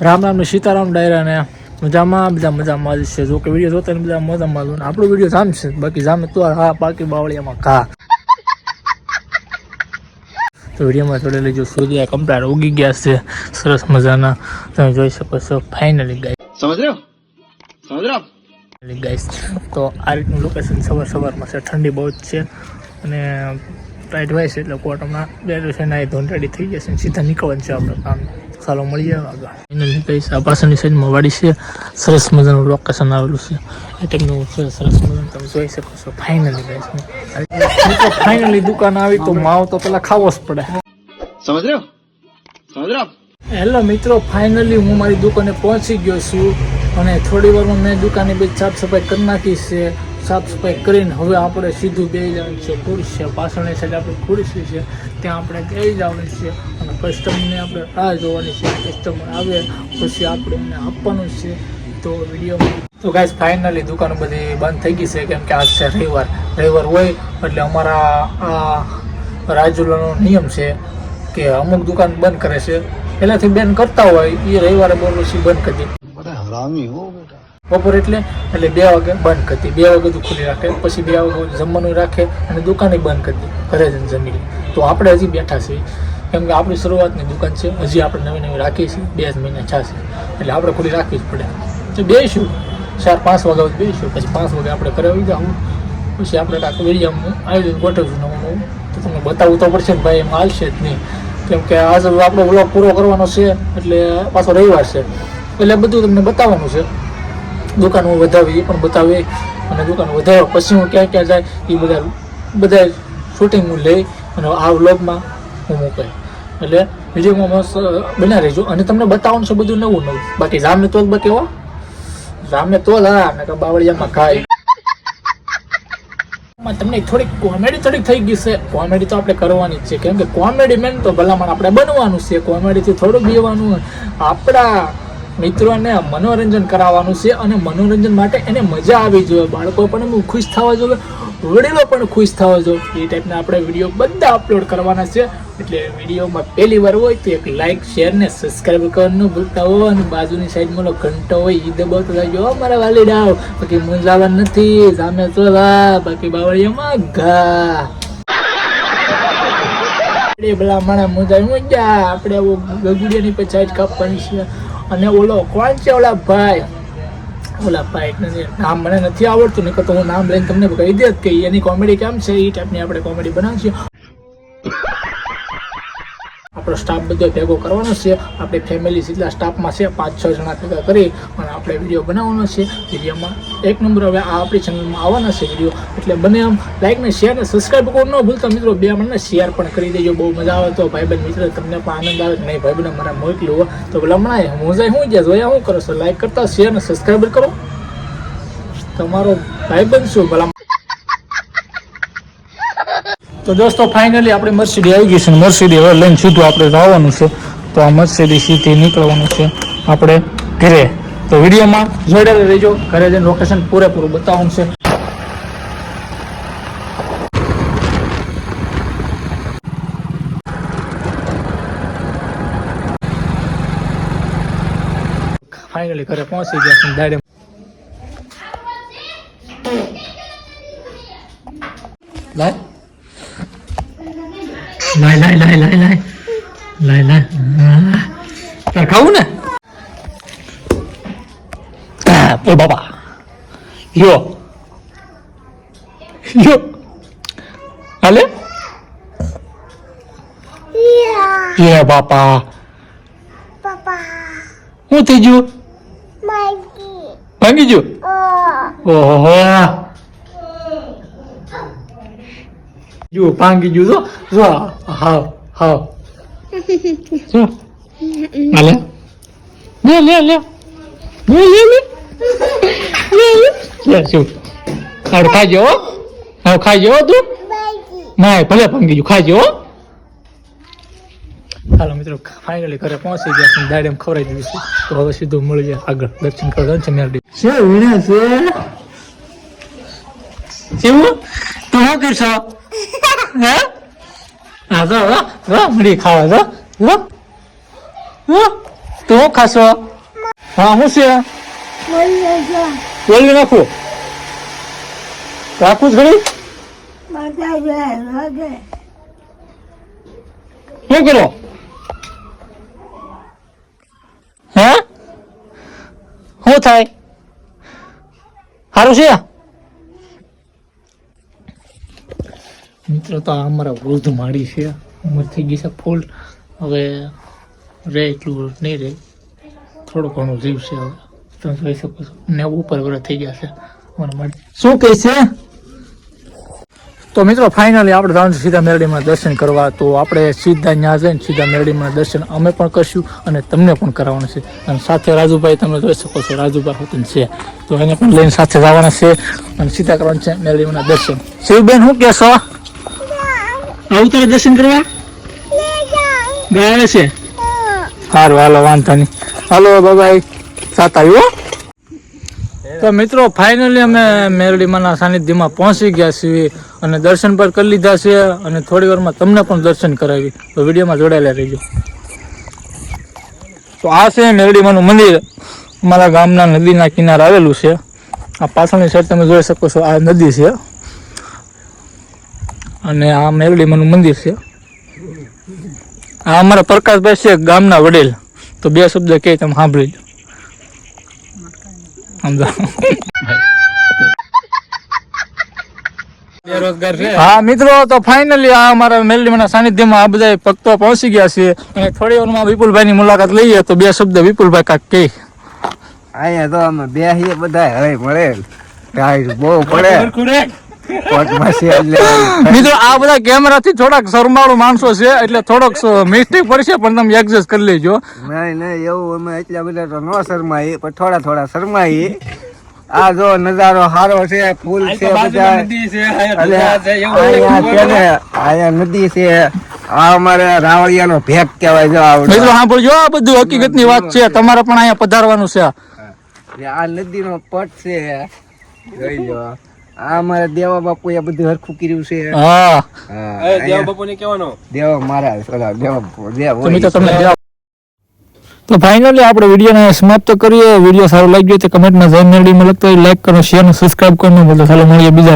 રામ રામ ને સીતારામ ડાયરા ને મજામાં બધા મજામાં જ છે. જો કે વિડીયો જોતા ને બધા મજામાં લો ને આપણો વિડીયો જામશે બાકી જામે તો હા પાકી બાવળિયામાં ઘા. તો વિડીયોમાં જોડે લેજો. સૂર્ય કમ્પ્લીટ ઉગી ગયા છે સરસ મજાના, તમે જોઈ શકો છો. ફાઇનલી ગાઈસ સમજ રહ્યો ગાઈસ. તો આ રીતનું લોકેશન સવારમાં છે. ઠંડી બહુ જ છે અને ટાઈટ હોય છે એટલે કોર્ટમાં બે છે ને ધોન રેડી થઈ જશે ને સીધા નીકળવાનું છે આપણે કામ. ચાલો મળીએ આગળ. ફાઇનલી ગાઈસ આ પાછળની સાઈડમાં વાડી છે, સરસ મજાનું લોકેશન આવેલું છે. એટેકનું છે સરસ મજાનું, તમે જોઈ શકો છો. ફાઇનલી ગાઈસ ફાઇનલી દુકાન આવી તો માવ તો પેલા ખાવો જ પડે. સમજ રહ્યો. હેલો મિત્રો, ફાઇનલી હું મારી દુકાને પહોંચી ગયો છું અને થોડી વારમાં મેં દુકાનની બધી સાફ સફાઈ કરી નાખી છે. સાફ સફાઈ કરીને હવે આપણે સીધું બેસી જવાનું છે ખુરશી. પાછળની સાઈડ આપણે ખુરશી છે ત્યાં આપણે બેસી જવાનું છે અને કસ્ટમરને આપણે રાહ જોવાની છે. કસ્ટમર આવે પછી આપણે એમને આપવાનું છે. તો વિડીયોમાં તો ગાઈસ ફાઇનલી દુકાનો બધી બંધ થઈ ગઈ છે કેમ કે આજ છે રવિવાર હોય એટલે અમારા આ રાજુલાનો નિયમ છે કે અમુક દુકાન બંધ કરે છે. પહેલાંથી બેન કરતા હોય એ રવિવારે બોલ પછી બંધ કરી દે. બપોર એટલે 2 વાગે બંધ કરતી, 2 વાગે તો ખુલ્લી રાખે, પછી 2 વાગે જમવાનું રાખે અને દુકાને બંધ કરી દે. ઘરે જઈને જમી લે. તો આપણે હજી બેઠા છીએ કેમ કે આપણી શરૂઆતની દુકાન છે. હજી આપણે નવી રાખીએ છીએ, 2 જ મહિના થશે એટલે આપણે ખુલ્લી રાખવી જ પડે. તો બેસીશું 4-5 વાગ્યા બેસીશું, પછી 5 વાગે આપણે ઘરે આવી જાઉં. પછી આપણે કાંઈક વિડીયોનું આયોજન ગોઠવશું નવું. તો તમને બતાવવું તો પડશે ને ભાઈ, એમાં આવશે જ નહીં કેમ કે આજે આપણો બ્લોગ પૂરો કરવાનો છે એટલે પાછો રવિવાર છે એટલે બધું તમને બતાવવાનું છે. દુકાન હું વધાવી એ પણ બતાવી અને દુકાન વધાવ્યા પછી હું ક્યાં ક્યાં જાય એ બધા શૂટિંગ હું લઈ અને આ વ્લોગમાં હું મૂકાય એટલે વિડીયોમાં મસ્ત બના રહેજો અને તમને બતાવવાનું છે બધું નવું. બાકી જામે તો જ બતાવો, જામે તો લા ને બાવળિયામાં ખાય. તમને થોડીક કોમેડી થઈ ગઈ છે. કોમેડી તો આપણે કરવાની જ છે કેમ કે કોમેડી મેન તો ભલામણ આપણે બનવાનું છે. કોમેડીથી થોડું બીવાનું, આપણા મિત્રોને મનોરંજન કરાવવાનું છે અને મનોરંજન માટે એને મજા આવી જોઈએ. બાળકો પણ ખુશ થવા જોઈએ, વડીલો પણ ખુશ થવા જોઈએ. એ ટાઈપના આપણે વિડીયો બધા અપલોડ કરવાના છે. એટલે વિડીયોમાં પહેલી વાર હોય તો એક લાઇક, શેર ને સબસ્ક્રાઈબ કરવાનું ભૂલતા હોય અને બાજુની સાઈડમાં ઘંટો હોય એ દબાવતો જાય. અમારા વાલીડાઓ બાકી મૂંઝાવા નથી, સામે તો બાકી બાવળિયામાં ઘા. ભલા માણા મૂંઝા આપણે ગગુડિયાની પછી સાઈડ કાપવાની છે. અને ઓલો કોણ છે ઓલા ભાઈ નામ મને નથી આવડતું, નહીં તો હું નામ લઈને તમને કહી દે કે એની કોમેડી કેમ છે. એ ટાઈપની આપણે કોમેડી બનાવશું. આપણો સ્ટાફ બધો ભેગો કરવાનો છે. આપણે ફેમિલી જેટલા સ્ટાફમાં છે 5-6 જણા ભેગા કરી અને આપણે વિડીયો બનાવવાનો છે. વિડીયોમાં 1 નંબર હવે આ આપણી ચેનલમાં આવવાના છે વિડીયો. એટલે બને આમ લાઈક ને શેર ને સબસ્ક્રાઈબ કરવું ન ભૂલતા મિત્રો. 2 મને શેર પણ કરી દેજો, બહુ મજા આવે તો ભાઈબંધ મિત્ર તમને પણ આનંદ આવે કે નહીં ભાઈબંધ મારા મોકલ્યું હોય તો ભલા મણાય હું જાય હું જ્યાં જોયા શું કરો છો. લાઈક કરતા શેર ને સબસ્ક્રાઈબ કરો. તમારો ભાઈબંધ શું ભલા. તો દોસ્તો ફાઇનલી આપણે મર્સિડીઝ આવી ગઈ છે ને મર્સિડીઝ હવે લઈને સીધું આપણે જવાનું છે. તો આ મર્સિડીઝ સીધી નીકળવાનું છે આપણે ઘરે. તો વિડીયોમાં જોડાયેલા રહેજો. ઘરે જઈને લોકેશન પૂરેપૂરું બતાવવાનું છે. ફાઇનલી ઘરે પહોંચી ગયા છે ડાયરેક્ટ. લાય તાર ખાવું ને ઓ બાબા યો હાલે બાપા શું થઈ ગયું? ભાંગી ગયું? ઓહો જો ભાંગી ગયું તો જો હાવ શું હાલે લે શું હવે ખાજો તું ના ભલે ભાંગી ગયું ખાજો. હાલો મિત્રો ફાઇનલી ઘરે પહોંચી ગયા છે. દાડેમ ખવડાવી દીધું છે. તો હવે સીધું મળી જાય આગળ દર્શન કરવાનું છે. મેરડી છે વીણા છે શું તું શું કરશો? હે હા તો મળી ખાવા તો તું શું ખાશો? હા શું છે? બોલવી નાખું રાખું જ ઘડી શું કરો? હે શું થાય? સારું છે મિત્રો. તો આ અમારા વૃદ્ધ માળી છે, ઉંમર થઈ ગઈ છે ફૂલ. હવે રે એટલું નહીં રહે, થોડું ઘણું જીવ છે. હવે તમે જોઈ શકો છો 90 ઉપર વર્ષ થઈ ગયા છે અમારા માળી. શું કહે છે? તો મિત્રો ફાઇનલી આપણે જવાનું છે સીધા મેરડીમાં દર્શન કરવા. તો આપણે સીધા ત્યાં જઈને સીધા મેરડીમાં દર્શન અમે પણ કરશું અને તમને પણ કરાવવાનું છે. અને સાથે રાજુભાઈ તમે જોઈ શકો છો, રાજુભાઈ હોતું છે, તો એને પણ લઈને સાથે જવાના છે અને સીધા કરવાનું છે મેરડીમાં દર્શન. શિવબેન શું કહેશો? આવું તારે દર્શન કરવા ગયા છે? સારું હાલો, વાંધો નહીં. હાલો બાબાઈ, સાત આવ્યો. તો મિત્રો ફાઇનલી અમે મેરડીમાંના સાનિધ્યમાં પહોંચી ગયા છીએ અને દર્શન પર કરી લીધા છે અને થોડી વારમાં તમને પણ દર્શન કરાવી. તો વિડીયોમાં જોડાયેલા રહેજો. તો આ છે મેરડીમાંનું મંદિર, અમારા ગામના નદીના કિનારે આવેલું છે. આ પાછળની સાઈડ તમે જોઈ શકો છો, આ નદી છે અને આ મેરડીમાંનું મંદિર છે. આ અમારા પ્રકાશભાઈ છે ગામના વડીલ, તો 2 શબ્દ કહે તમે સાંભળી લો. હા મિત્રો, તો ફાઇનલી આ અમારા મેરડીમાંના સાનિધ્યમાં આ બધા ભક્તો પહોંચી ગયા છે અને થોડી વારમાં વિપુલભાઈ ની મુલાકાત લઈએ. તો 2 શબ્દ વિપુલભાઈ કાક કહે. અહીંયા તો અમે બેસીએ બધા હવે મળે બહુ પડે. મિત્રો આ બધા કેમેરાથી થોડાક શરમાળું માણસો છે એટલે થોડોક મિસ્ટેક પડશે, પણ તમે એડજસ્ટ કરી લેજો. નહીં એવું અમે એટલા બધા તો ન શરમાઈએ, પણ થોડા શરમાઈએ. આ જો નજારો સારો છે, ફૂલ છે બધા, અહીંયા નદી છે. આ અમારે રાવળિયાનો ભેગ કહેવાય. જો મિત્રો સાંભળજો, આ બધું હકીકતની વાત છે, તમારે પણ અહીંયા પધારવાનું છે. આ નદીનો પટ છે, જોઈ લો. આ અમારા દેવા બાપુ એ બધું હરખું કર્યું છે. હા, દેવા બાપુ ને કહેવાનો, દેવા મારા દેવા. તો ફાઇનલી આપણે વિડીયોને સમાપ્ત કરીએ. વિડીયો સારો લાગ્યો તો કમેન્ટમાં જય મેરડીમાં લખતો હોય, લાઈક કરો, શેર અને સબસ્ક્રાઇબ કરો. ચાલો મળીએ બીજા